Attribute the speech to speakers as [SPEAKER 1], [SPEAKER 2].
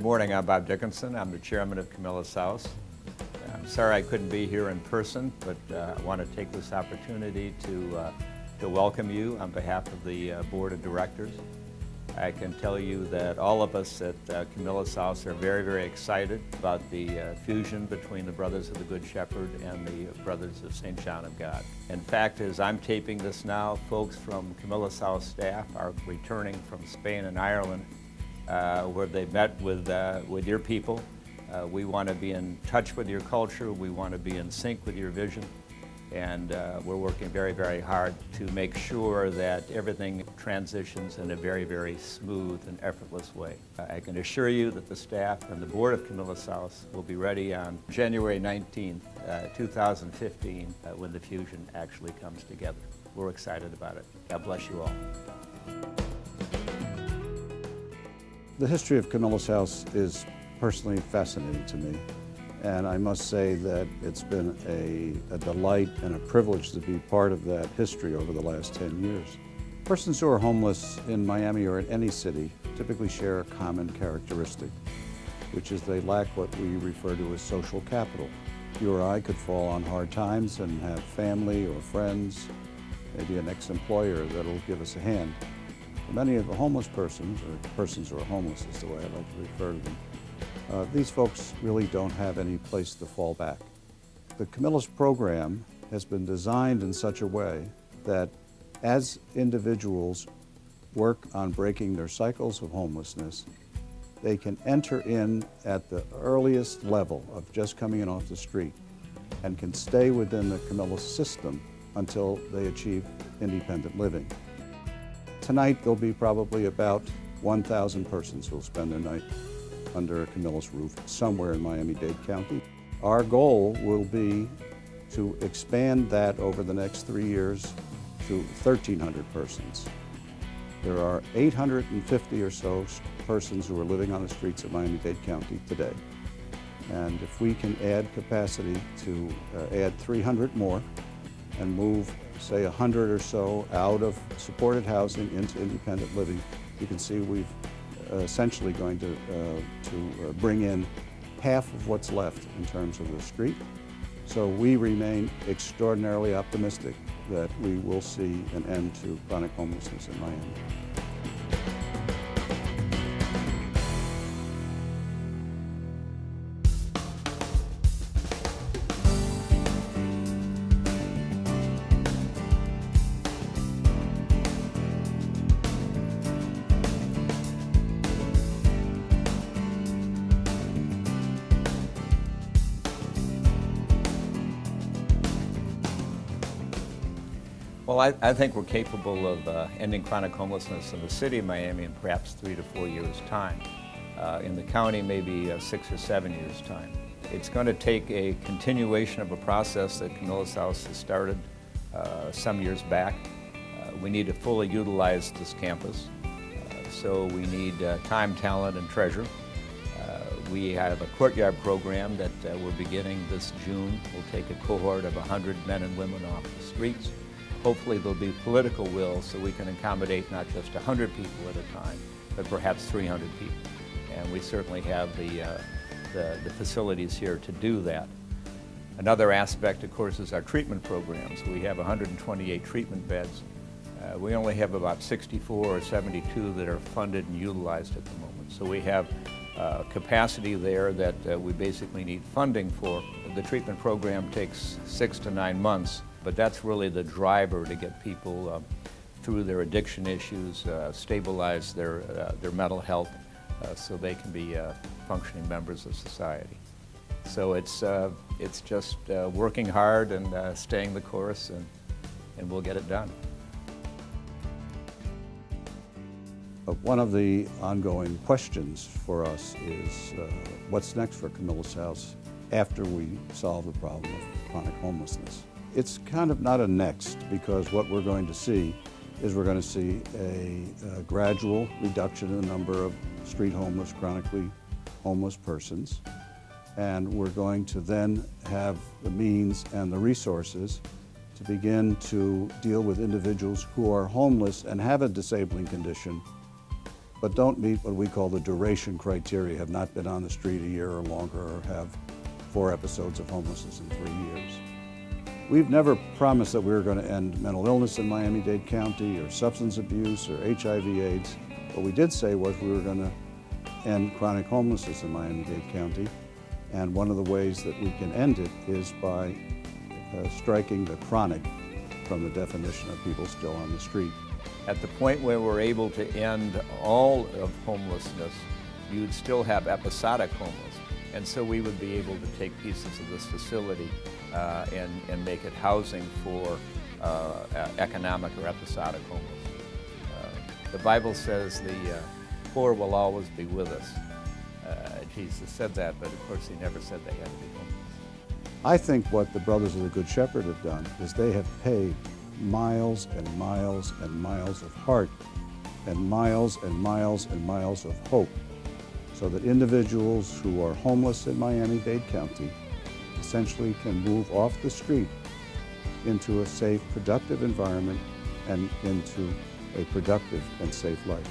[SPEAKER 1] morning, I'm Bob Dickinson. I'm the chairman of Camillus House. I'm sorry I couldn't be here in person, but I want to take this opportunity to welcome you on behalf of the board of directors. I can tell you that all of us at Camillus House are very, very excited about the fusion between the Brothers of the Good Shepherd and the Brothers of St. John of God. In fact, as I'm taping this now, folks from Camillus House staff are returning from Spain and Ireland, where they met with your people. We want to be in touch with your culture. We want to be in sync with your vision. And we're working very, very hard to make sure that everything transitions in a very, very smooth and effortless way. I can assure you that the staff and the board of Camillus House will be ready on January 19th, 2015, when the fusion actually comes together. We're excited about it. God bless you all.
[SPEAKER 2] The history of Camillus House is personally fascinating to me, and I must say that it's been a delight and a privilege to be part of that history over the last 10 years. Persons who are homeless in Miami or in any city typically share a common characteristic, which is they lack what we refer to as social capital. You or I could fall on hard times and have family or friends, maybe an ex-employer that'll give us a hand. Many of the homeless persons, or persons who are homeless is the way I like to refer to them, these folks really don't have any place to fall back. The Camillus program has been designed in such a way that as individuals work on breaking their cycles of homelessness, they can enter in at the earliest level of just coming in off the street and can stay within the Camillus system until they achieve independent living. Tonight, there'll be probably about 1,000 persons who will spend their night under a Camillus roof somewhere in Miami-Dade County. Our goal will be to expand that over the next 3 years to 1,300 persons. There are 850 or so persons who are living on the streets of Miami-Dade County today. And if we can add capacity to add 300 more and move, say, 100 or so out of supported housing into independent living, you can see we've essentially going to bring in half of what's left in terms of the street. So we remain extraordinarily optimistic that we will see an end to chronic homelessness in Miami.
[SPEAKER 1] Well, I think we're capable of ending chronic homelessness in the city of Miami in perhaps 3 to 4 years' time. In the county, maybe 6 or 7 years' time. It's going to take a continuation of a process that Camillus House has started some years back. We need to fully utilize this campus, so we need time, talent, and treasure. We have a courtyard program that we're beginning this June. We'll take a cohort of 100 men and women off the streets. Hopefully there'll be political will so we can accommodate not just 100 people at a time, but perhaps 300 people. And we certainly have the facilities here to do that. Another aspect, of course, is our treatment programs. We have 128 treatment beds. We only have about 64 or 72 that are funded and utilized at the moment. So we have capacity there that we basically need funding for. The treatment program takes 6 to 9 months. But that's really the driver to get people through their addiction issues, stabilize their mental health so they can be functioning members of society. So it's just working hard and staying the course, and we'll get it done.
[SPEAKER 2] One of the ongoing questions for us is what's next for Camillus House after we solve the problem of chronic homelessness. It's kind of not a next, because what we're going to see is we're going to see a gradual reduction in the number of street homeless, chronically homeless persons. And we're going to then have the means and the resources to begin to deal with individuals who are homeless and have a disabling condition, but don't meet what we call the duration criteria, have not been on the street a year or longer, or have 4 episodes of homelessness in 3 years. We've never promised that we were going to end mental illness in Miami-Dade County or substance abuse or HIV/AIDS. What we did say was we were going to end chronic homelessness in Miami-Dade County, and one of the ways that we can end it is by striking the chronic from the definition of people still on the street.
[SPEAKER 1] At the point where we're able to end all of homelessness, you'd still have episodic homeless. And so we would be able to take pieces of this facility and make it housing for economic or episodic homeless. The Bible says the poor will always be with us. Jesus said that, but of course he never said they had to be homeless.
[SPEAKER 2] I think what the Brothers of the Good Shepherd have done is they have paid miles and miles and miles of heart and miles and miles and miles of hope so that individuals who are homeless in Miami-Dade County essentially can move off the street into a safe, productive environment and into a productive and safe life.